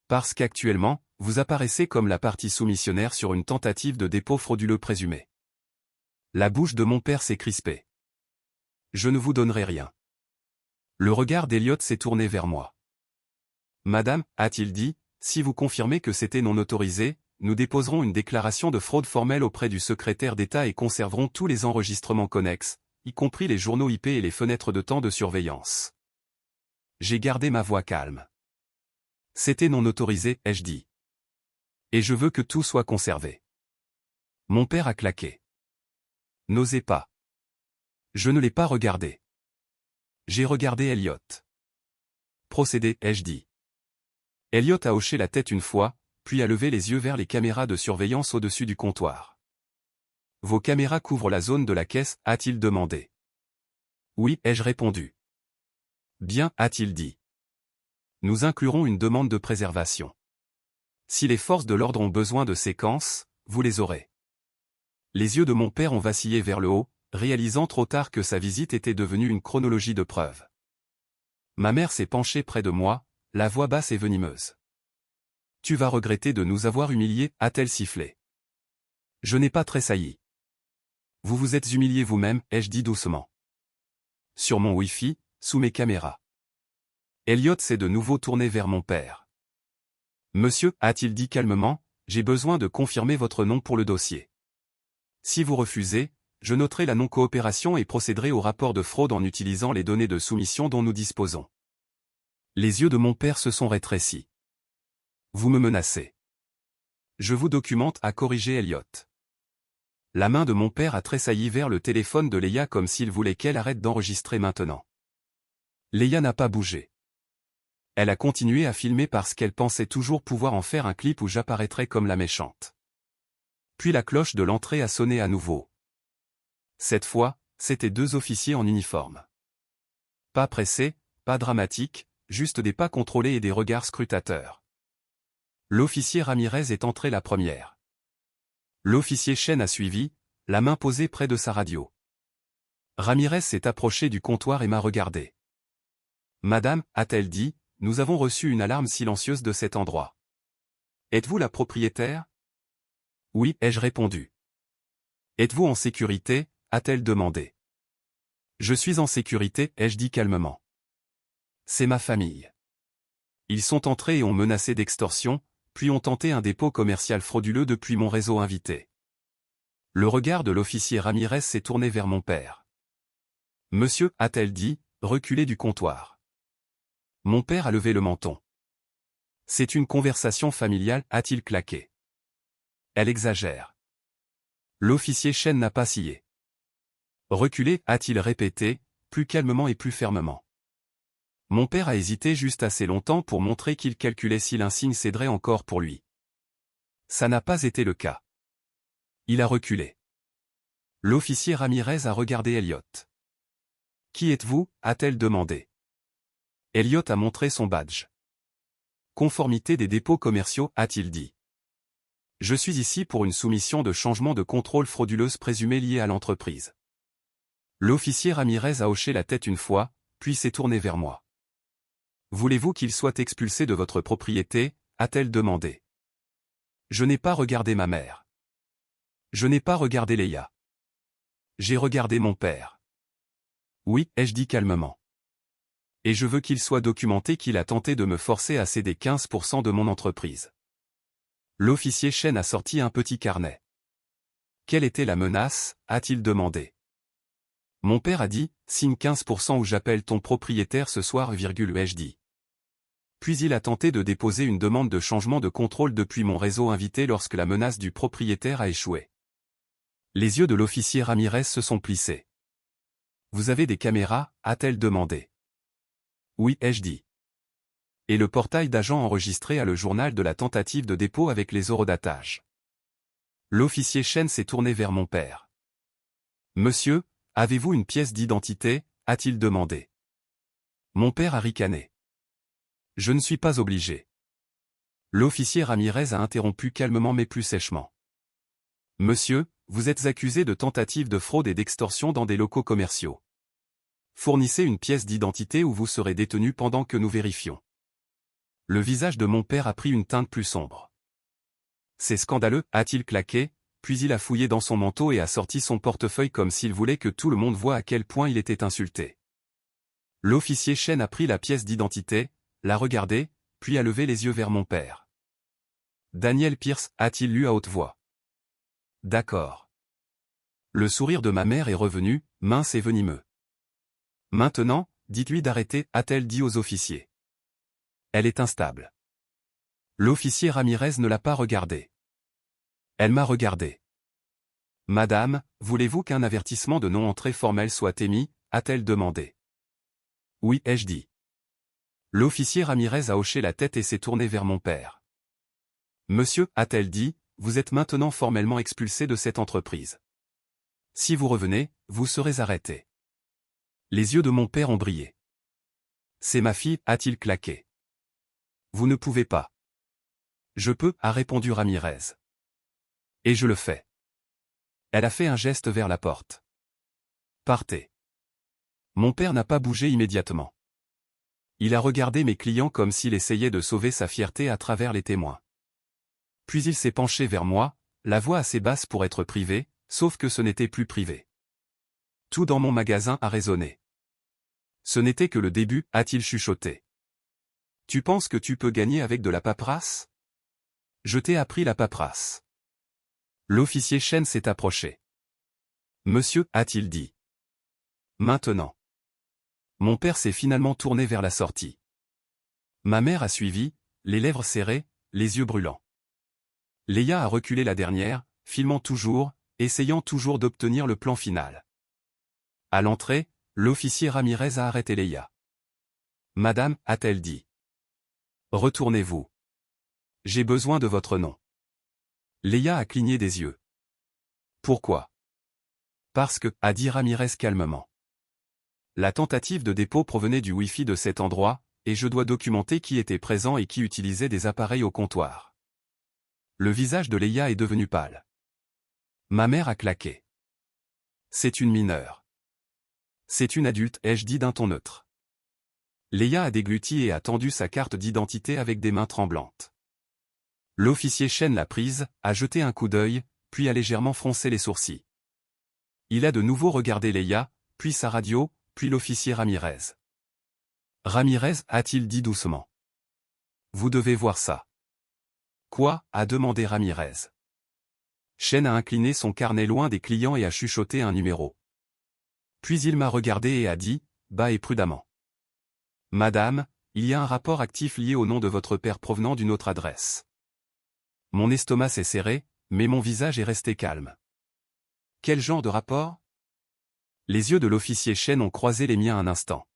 Parce qu'actuellement, vous apparaissez comme la partie soumissionnaire sur une tentative de dépôt frauduleux présumé. La bouche de mon père s'est crispée. Je ne vous donnerai rien. Le regard d'Elliot s'est tourné vers moi. Madame, a-t-il dit, si vous confirmez que c'était non autorisé, nous déposerons une déclaration de fraude formelle auprès du secrétaire d'État et conserverons tous les enregistrements connexes, y compris les journaux IP et les fenêtres de temps de surveillance. J'ai gardé ma voix calme. C'était non autorisé, ai-je dit. Et je veux que tout soit conservé. Mon père a claqué. N'osez pas. Je ne l'ai pas regardé. J'ai regardé Elliot. Procédez, ai-je dit. Elliot a hoché la tête une fois, puis a levé les yeux vers les caméras de surveillance au-dessus du comptoir. Vos caméras couvrent la zone de la caisse, a-t-il demandé. Oui, ai-je répondu. Bien, a-t-il dit. Nous inclurons une demande de préservation. Si les forces de l'ordre ont besoin de séquences, vous les aurez. Les yeux de mon père ont vacillé vers le haut, réalisant trop tard que sa visite était devenue une chronologie de preuves. Ma mère s'est penchée près de moi, la voix basse et venimeuse. Tu vas regretter de nous avoir humiliés, a-t-elle sifflé. Je n'ai pas tressailli. Vous vous êtes humilié vous-même, ai-je dit doucement. Sur mon Wi-Fi, sous mes caméras. Elliot s'est de nouveau tourné vers mon père. Monsieur, a-t-il dit calmement, j'ai besoin de confirmer votre nom pour le dossier. Si vous refusez, je noterai la non-coopération et procéderai au rapport de fraude en utilisant les données de soumission dont nous disposons. Les yeux de mon père se sont rétrécis. Vous me menacez. Je vous documente, a corrigé Elliot. La main de mon père a tressailli vers le téléphone de Leia comme s'il voulait qu'elle arrête d'enregistrer maintenant. Leia n'a pas bougé. Elle a continué à filmer parce qu'elle pensait toujours pouvoir en faire un clip où j'apparaîtrais comme la méchante. Puis la cloche de l'entrée a sonné à nouveau. Cette fois, c'étaient 2 officiers en uniforme. Pas pressés, pas dramatiques, juste des pas contrôlés et des regards scrutateurs. L'officier Ramirez est entré la première. L'officier Chen a suivi, la main posée près de sa radio. Ramirez s'est approché du comptoir et m'a regardé. Madame, a-t-elle dit, nous avons reçu une alarme silencieuse de cet endroit. Êtes-vous la propriétaire? Oui, ai-je répondu. Êtes-vous en sécurité? A-t-elle demandé. Je suis en sécurité, ai-je dit calmement. C'est ma famille. Ils sont entrés et ont menacé d'extorsion, puis ont tenté un dépôt commercial frauduleux depuis mon réseau invité. Le regard de l'officier Ramirez s'est tourné vers mon père. Monsieur, a-t-elle dit, reculez du comptoir. Mon père a levé le menton. C'est une conversation familiale, a-t-il claqué. Elle exagère. L'officier Chen n'a pas scié. Reculez, a-t-il répété, plus calmement et plus fermement. Mon père a hésité juste assez longtemps pour montrer qu'il calculait si l'insigne céderait encore pour lui. Ça n'a pas été le cas. Il a reculé. L'officier Ramirez a regardé Elliot. Qui êtes-vous? A-t-elle demandé. Elliot a montré son badge. Conformité des dépôts commerciaux, a-t-il dit. Je suis ici pour une soumission de changement de contrôle frauduleuse présumée liée à l'entreprise. L'officier Ramirez a hoché la tête une fois, puis s'est tourné vers moi. Voulez-vous qu'il soit expulsé de votre propriété? A-t-elle demandé. Je n'ai pas regardé ma mère. Je n'ai pas regardé Leia. J'ai regardé mon père. Oui, ai-je dit calmement. Et je veux qu'il soit documenté qu'il a tenté de me forcer à céder 15% de mon entreprise. L'officier Chen a sorti un petit carnet. Quelle était la menace? A-t-il demandé. Mon père a dit, signe 15% ou j'appelle ton propriétaire ce soir, ai-je dit. Puis il a tenté de déposer une demande de changement de contrôle depuis mon réseau invité lorsque la menace du propriétaire a échoué. Les yeux de l'officier Ramirez se sont plissés. Vous avez des caméras? A-t-elle demandé. Oui, ai-je dit. Et le portail d'agent enregistré à le journal de la tentative de dépôt avec les horodatage. L'officier Chen s'est tourné vers mon père. Monsieur, avez-vous une pièce d'identité, a-t-il demandé. Mon père a ricané. Je ne suis pas obligé. L'officier Ramirez a interrompu calmement mais plus sèchement. Monsieur, vous êtes accusé de tentative de fraude et d'extorsion dans des locaux commerciaux. Fournissez une pièce d'identité ou vous serez détenu pendant que nous vérifions. Le visage de mon père a pris une teinte plus sombre. C'est scandaleux, a-t-il claqué, puis il a fouillé dans son manteau et a sorti son portefeuille comme s'il voulait que tout le monde voie à quel point il était insulté. L'officier Chen a pris la pièce d'identité, l'a regardée, puis a levé les yeux vers mon père. Daniel Pierce, a-t-il lu à haute voix. D'accord. Le sourire de ma mère est revenu, mince et venimeux. Maintenant, dites-lui d'arrêter, a-t-elle dit aux officiers. Elle est instable. L'officier Ramirez ne l'a pas regardée. Elle m'a regardé. Madame, voulez-vous qu'un avertissement de non-entrée formel soit émis, a-t-elle demandé. Oui, ai-je dit. L'officier Ramirez a hoché la tête et s'est tourné vers mon père. Monsieur, a-t-elle dit, vous êtes maintenant formellement expulsé de cette entreprise. Si vous revenez, vous serez arrêté. Les yeux de mon père ont brillé. C'est ma fille, a-t-il claqué. Vous ne pouvez pas. Je peux, a répondu Ramirez. Et je le fais. Elle a fait un geste vers la porte. Partez. Mon père n'a pas bougé immédiatement. Il a regardé mes clients comme s'il essayait de sauver sa fierté à travers les témoins. Puis il s'est penché vers moi, la voix assez basse pour être privé, sauf que ce n'était plus privé. Tout dans mon magasin a résonné. Ce n'était que le début, a-t-il chuchoté. Tu penses que tu peux gagner avec de la paperasse? Je t'ai appris la paperasse. L'officier Chen s'est approché. Monsieur, a-t-il dit. Maintenant. Mon père s'est finalement tourné vers la sortie. Ma mère a suivi, les lèvres serrées, les yeux brûlants. Leia a reculé la dernière, filmant toujours, essayant toujours d'obtenir le plan final. À l'entrée, l'officier Ramirez a arrêté Leia. Madame, a-t-elle dit. Retournez-vous. J'ai besoin de votre nom. Leia a cligné des yeux. Pourquoi? Parce que, a dit Ramirez calmement. La tentative de dépôt provenait du Wi-Fi de cet endroit, et je dois documenter qui était présent et qui utilisait des appareils au comptoir. Le visage de Leia est devenu pâle. Ma mère a claqué. C'est une mineure. C'est une adulte, ai-je dit d'un ton neutre. Leia a dégluti et a tendu sa carte d'identité avec des mains tremblantes. L'officier Chen l'a prise, a jeté un coup d'œil, puis a légèrement froncé les sourcils. Il a de nouveau regardé Leia, puis sa radio, puis l'officier Ramirez. Ramirez, a-t-il dit doucement. Vous devez voir ça. Quoi, a demandé Ramirez. Chen a incliné son carnet loin des clients et a chuchoté un numéro. Puis il m'a regardé et a dit, bas et prudemment. Madame, il y a un rapport actif lié au nom de votre père provenant d'une autre adresse. Mon estomac s'est serré, mais mon visage est resté calme. Quel genre de rapport? Les yeux de l'officier Chen ont croisé les miens un instant.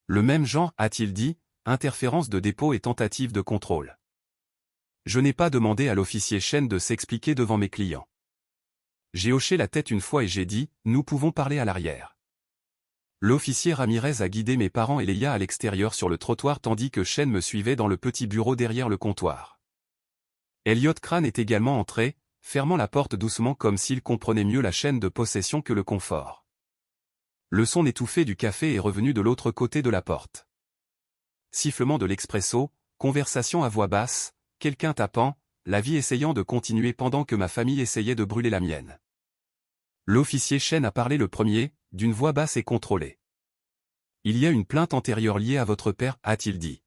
Le même genre, a-t-il dit, interférence de dépôt et tentative de contrôle. Je n'ai pas demandé à l'officier Chen de s'expliquer devant mes clients. J'ai hoché la tête une fois et j'ai dit, nous pouvons parler à l'arrière. L'officier Ramirez a guidé mes parents et Leia à l'extérieur sur le trottoir tandis que Chen me suivait dans le petit bureau derrière le comptoir. Elliot Crane est également entré, fermant la porte doucement comme s'il comprenait mieux la chaîne de possession que le confort. Le son étouffé du café est revenu de l'autre côté de la porte. Sifflement de l'expresso, conversation à voix basse, quelqu'un tapant, la vie essayant de continuer pendant que ma famille essayait de brûler la mienne. L'officier Chen a parlé le premier, d'une voix basse et contrôlée. Il y a une plainte antérieure liée à votre père, a-t-il dit.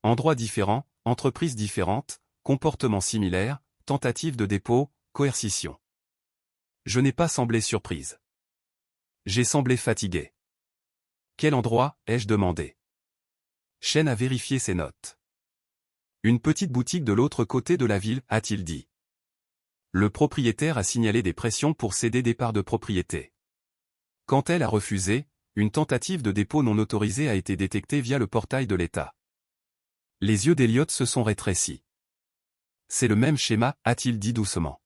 Endroits différents, entreprises différentes, comportements similaires, tentative de dépôt, coercition. Je n'ai pas semblé surprise. J'ai semblé fatigué. Quel endroit, ai-je demandé. Chen a vérifié ses notes. Une petite boutique de l'autre côté de la ville, a-t-il dit. Le propriétaire a signalé des pressions pour céder des parts de propriété. Quand elle a refusé, une tentative de dépôt non autorisée a été détectée via le portail de l'État. Les yeux d'Elliot se sont rétrécis. C'est le même schéma, a-t-il dit doucement.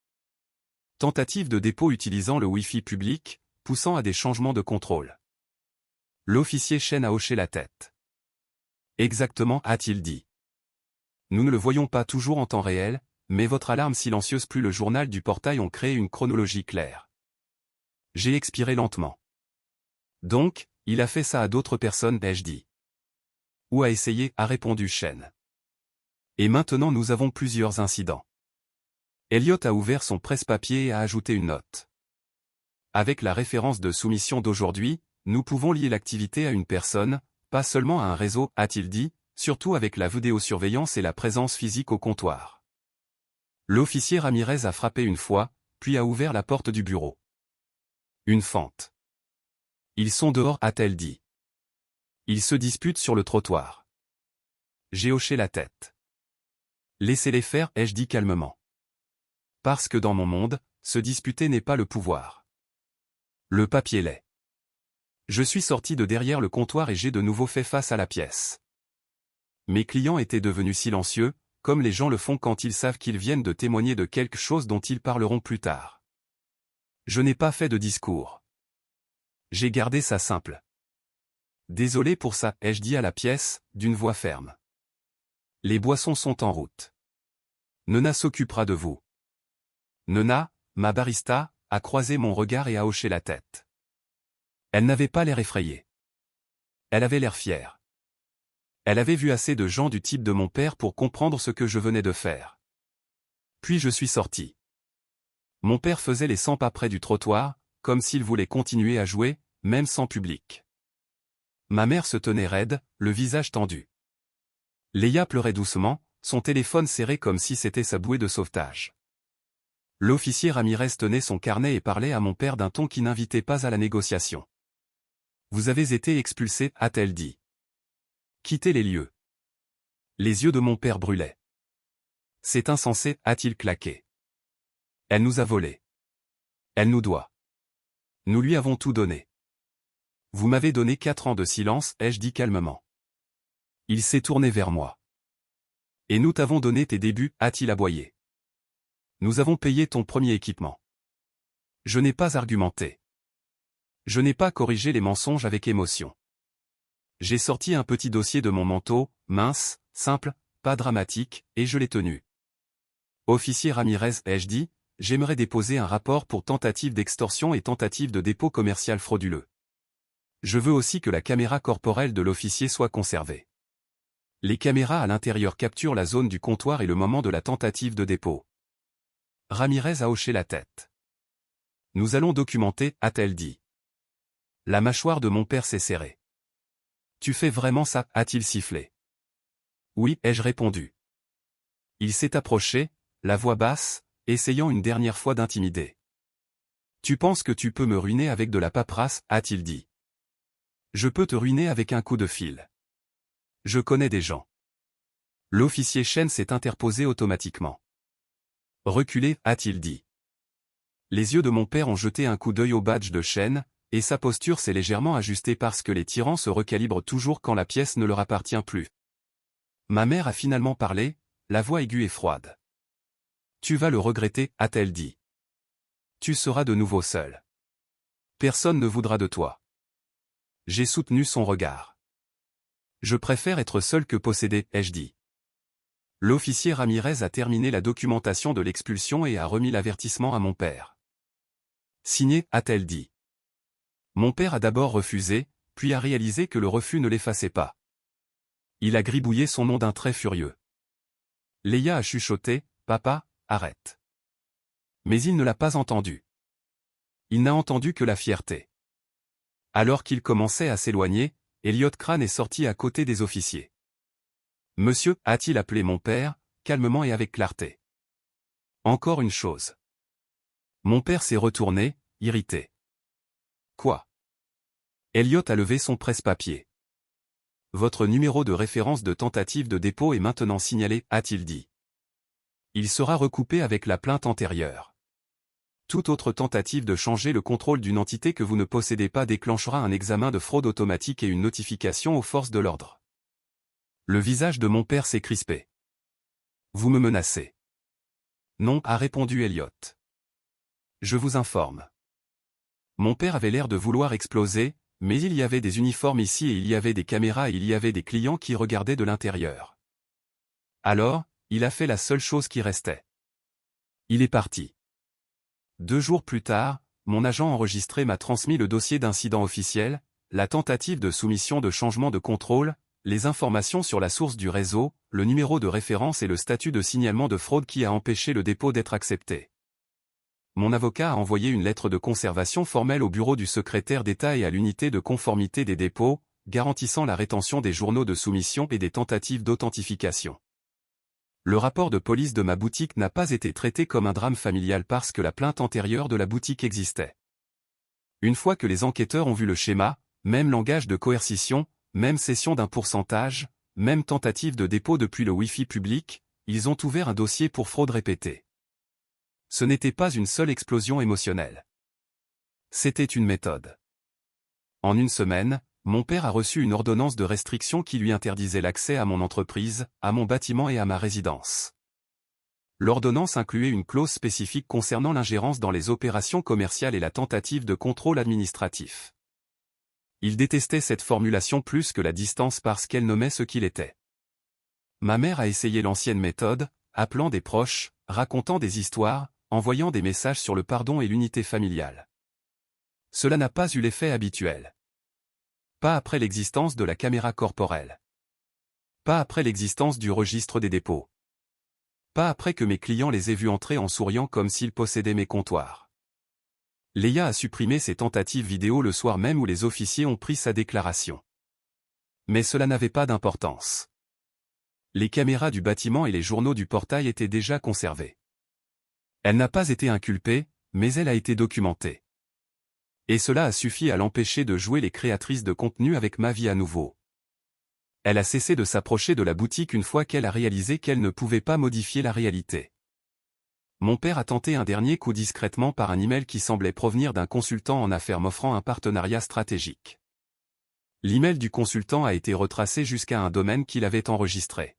Tentative de dépôt utilisant le Wi-Fi public, poussant à des changements de contrôle. L'officier Chen a hoché la tête. Exactement, a-t-il dit. Nous ne le voyons pas toujours en temps réel, mais votre alarme silencieuse plus le journal du portail ont créé une chronologie claire. J'ai expiré lentement. Donc, il a fait ça à d'autres personnes, ai-je dit. Ou a essayé, a répondu Chen. Et maintenant nous avons plusieurs incidents. Elliot a ouvert son presse-papier et a ajouté une note. Avec la référence de soumission d'aujourd'hui, nous pouvons lier l'activité à une personne, pas seulement à un réseau, a-t-il dit, surtout avec la vidéosurveillance et la présence physique au comptoir. L'officier Ramirez a frappé une fois, puis a ouvert la porte du bureau. Une fente. Ils sont dehors, a-t-elle dit. Ils se disputent sur le trottoir. J'ai hoché la tête. Laissez-les faire, ai-je dit calmement. Parce que dans mon monde, se disputer n'est pas le pouvoir. Le papier l'est. Je suis sorti de derrière le comptoir et j'ai de nouveau fait face à la pièce. Mes clients étaient devenus silencieux, comme les gens le font quand ils savent qu'ils viennent de témoigner de quelque chose dont ils parleront plus tard. Je n'ai pas fait de discours. J'ai gardé ça simple. Désolé pour ça, ai-je dit à la pièce, d'une voix ferme. Les boissons sont en route. Nona s'occupera de vous. Nona, ma barista, a croisé mon regard et a hoché la tête. Elle n'avait pas l'air effrayée. Elle avait l'air fière. Elle avait vu assez de gens du type de mon père pour comprendre ce que je venais de faire. Puis je suis sorti. Mon père faisait les 100 pas près du trottoir, comme s'il voulait continuer à jouer, même sans public. Ma mère se tenait raide, le visage tendu. Leia pleurait doucement, son téléphone serré comme si c'était sa bouée de sauvetage. L'officier Ramirez tenait son carnet et parlait à mon père d'un ton qui n'invitait pas à la négociation. Vous avez été expulsé, a-t-elle dit. Quittez les lieux. Les yeux de mon père brûlaient. C'est insensé, a-t-il claqué. Elle nous a volés. Elle nous doit. Nous lui avons tout donné. Vous m'avez donné 4 ans de silence, ai-je dit calmement. Il s'est tourné vers moi. Et nous t'avons donné tes débuts, a-t-il aboyé. Nous avons payé ton premier équipement. Je n'ai pas argumenté. Je n'ai pas corrigé les mensonges avec émotion. J'ai sorti un petit dossier de mon manteau, mince, simple, pas dramatique, et je l'ai tenu. Officier Ramirez, ai-je dit, j'aimerais déposer un rapport pour tentative d'extorsion et tentative de dépôt commercial frauduleux. Je veux aussi que la caméra corporelle de l'officier soit conservée. Les caméras à l'intérieur capturent la zone du comptoir et le moment de la tentative de dépôt. Ramirez a hoché la tête. Nous allons documenter, a-t-elle dit. La mâchoire de mon père s'est serrée. Tu fais vraiment ça, a-t-il sifflé. Oui, ai-je répondu. Il s'est approché, la voix basse, essayant une dernière fois d'intimider. Tu penses que tu peux me ruiner avec de la paperasse, a-t-il dit. Je peux te ruiner avec un coup de fil. Je connais des gens. L'officier Chen s'est interposé automatiquement. Reculez, a-t-il dit. Les yeux de mon père ont jeté un coup d'œil au badge de Chen, et sa posture s'est légèrement ajustée parce que les tyrans se recalibrent toujours quand la pièce ne leur appartient plus. Ma mère a finalement parlé, la voix aiguë et froide. Tu vas le regretter, a-t-elle dit. Tu seras de nouveau seul. Personne ne voudra de toi. J'ai soutenu son regard. Je préfère être seul que possédé, ai-je dit. L'officier Ramirez a terminé la documentation de l'expulsion et a remis l'avertissement à mon père. Signé, a-t-elle dit. Mon père a d'abord refusé, puis a réalisé que le refus ne l'effaçait pas. Il a gribouillé son nom d'un trait furieux. Leia a chuchoté, « Papa, arrête !» Mais il ne l'a pas entendu. Il n'a entendu que la fierté. Alors qu'il commençait à s'éloigner, Elliot Crane est sorti à côté des officiers. « Monsieur » a-t-il appelé mon père, calmement et avec clarté. Encore une chose. Mon père s'est retourné, irrité. Quoi? Elliot a levé son presse-papier. Votre numéro de référence de tentative de dépôt est maintenant signalé, a-t-il dit. Il sera recoupé avec la plainte antérieure. Toute autre tentative de changer le contrôle d'une entité que vous ne possédez pas déclenchera un examen de fraude automatique et une notification aux forces de l'ordre. Le visage de mon père s'est crispé. Vous me menacez. Non, a répondu Elliot. je vous informe. Mon père avait l'air de vouloir exploser, mais il y avait des uniformes ici et il y avait des caméras et il y avait des clients qui regardaient de l'intérieur. Alors, il a fait la seule chose qui restait. Il est parti. 2 jours plus tard, mon agent enregistré m'a transmis le dossier d'incident officiel, la tentative de soumission de changement de contrôle, les informations sur la source du réseau, le numéro de référence et le statut de signalement de fraude qui a empêché le dépôt d'être accepté. Mon avocat a envoyé une lettre de conservation formelle au bureau du secrétaire d'État et à l'unité de conformité des dépôts, garantissant la rétention des journaux de soumission et des tentatives d'authentification. Le rapport de police de ma boutique n'a pas été traité comme un drame familial parce que la plainte antérieure de la boutique existait. Une fois que les enquêteurs ont vu le schéma, même langage de coercition, même cession d'un pourcentage, même tentative de dépôt depuis le Wi-Fi public, ils ont ouvert un dossier pour fraude répétée. Ce n'était pas une seule explosion émotionnelle. C'était une méthode. En une semaine, mon père a reçu une ordonnance de restriction qui lui interdisait l'accès à mon entreprise, à mon bâtiment et à ma résidence. L'ordonnance incluait une clause spécifique concernant l'ingérence dans les opérations commerciales et la tentative de contrôle administratif. Il détestait cette formulation plus que la distance parce qu'elle nommait ce qu'il était. Ma mère a essayé l'ancienne méthode, appelant des proches, racontant des histoires, envoyant des messages sur le pardon et l'unité familiale. Cela n'a pas eu l'effet habituel. Pas après l'existence de la caméra corporelle. Pas après l'existence du registre des dépôts. Pas après que mes clients les aient vus entrer en souriant comme s'ils possédaient mes comptoirs. Léa a supprimé ses tentatives vidéo le soir même où les officiers ont pris sa déclaration. Mais cela n'avait pas d'importance. Les caméras du bâtiment et les journaux du portail étaient déjà conservés. Elle n'a pas été inculpée, mais elle a été documentée. Et cela a suffi à l'empêcher de jouer les créatrices de contenu avec ma vie à nouveau. Elle a cessé de s'approcher de la boutique une fois qu'elle a réalisé qu'elle ne pouvait pas modifier la réalité. Mon père a tenté un dernier coup discrètement par un email qui semblait provenir d'un consultant en affaires m'offrant un partenariat stratégique. L'email du consultant a été retracé jusqu'à un domaine qu'il avait enregistré.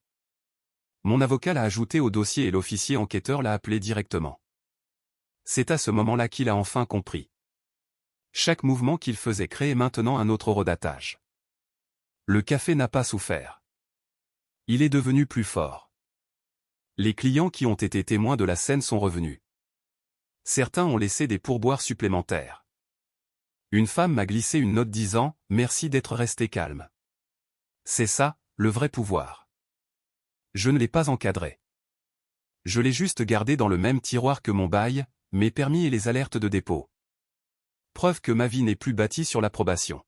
Mon avocat l'a ajouté au dossier et l'officier enquêteur l'a appelé directement. C'est à ce moment-là qu'il a enfin compris. Chaque mouvement qu'il faisait créait maintenant un autre horodatage. Le café n'a pas souffert. Il est devenu plus fort. Les clients qui ont été témoins de la scène sont revenus. Certains ont laissé des pourboires supplémentaires. Une femme m'a glissé une note disant « Merci d'être resté calme ». C'est ça, le vrai pouvoir. Je ne l'ai pas encadré. Je l'ai juste gardé dans le même tiroir que mon bail, mes permis et les alertes de dépôt. Preuve que ma vie n'est plus bâtie sur l'approbation.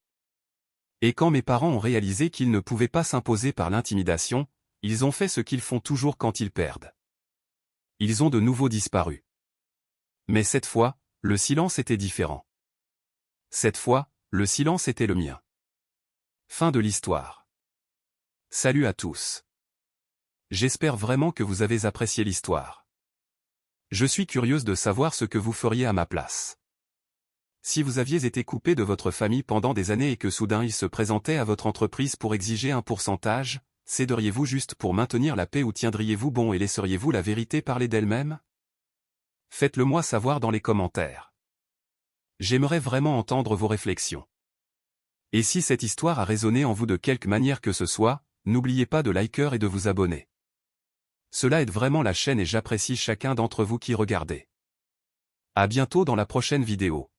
Et quand mes parents ont réalisé qu'ils ne pouvaient pas s'imposer par l'intimidation, ils ont fait ce qu'ils font toujours quand ils perdent. Ils ont de nouveau disparu. Mais cette fois, le silence était différent. Cette fois, le silence était le mien. Fin de l'histoire. Salut à tous. J'espère vraiment que vous avez apprécié l'histoire. Je suis curieuse de savoir ce que vous feriez à ma place. Si vous aviez été coupé de votre famille pendant des années et que soudain ils se présentaient à votre entreprise pour exiger un pourcentage, céderiez-vous juste pour maintenir la paix ou tiendriez-vous bon et laisseriez-vous la vérité parler d'elle-même? Faites-le moi savoir dans les commentaires. J'aimerais vraiment entendre vos réflexions. Et si cette histoire a résonné en vous de quelque manière que ce soit, n'oubliez pas de liker et de vous abonner. Cela aide vraiment la chaîne et j'apprécie chacun d'entre vous qui regardez. À bientôt dans la prochaine vidéo.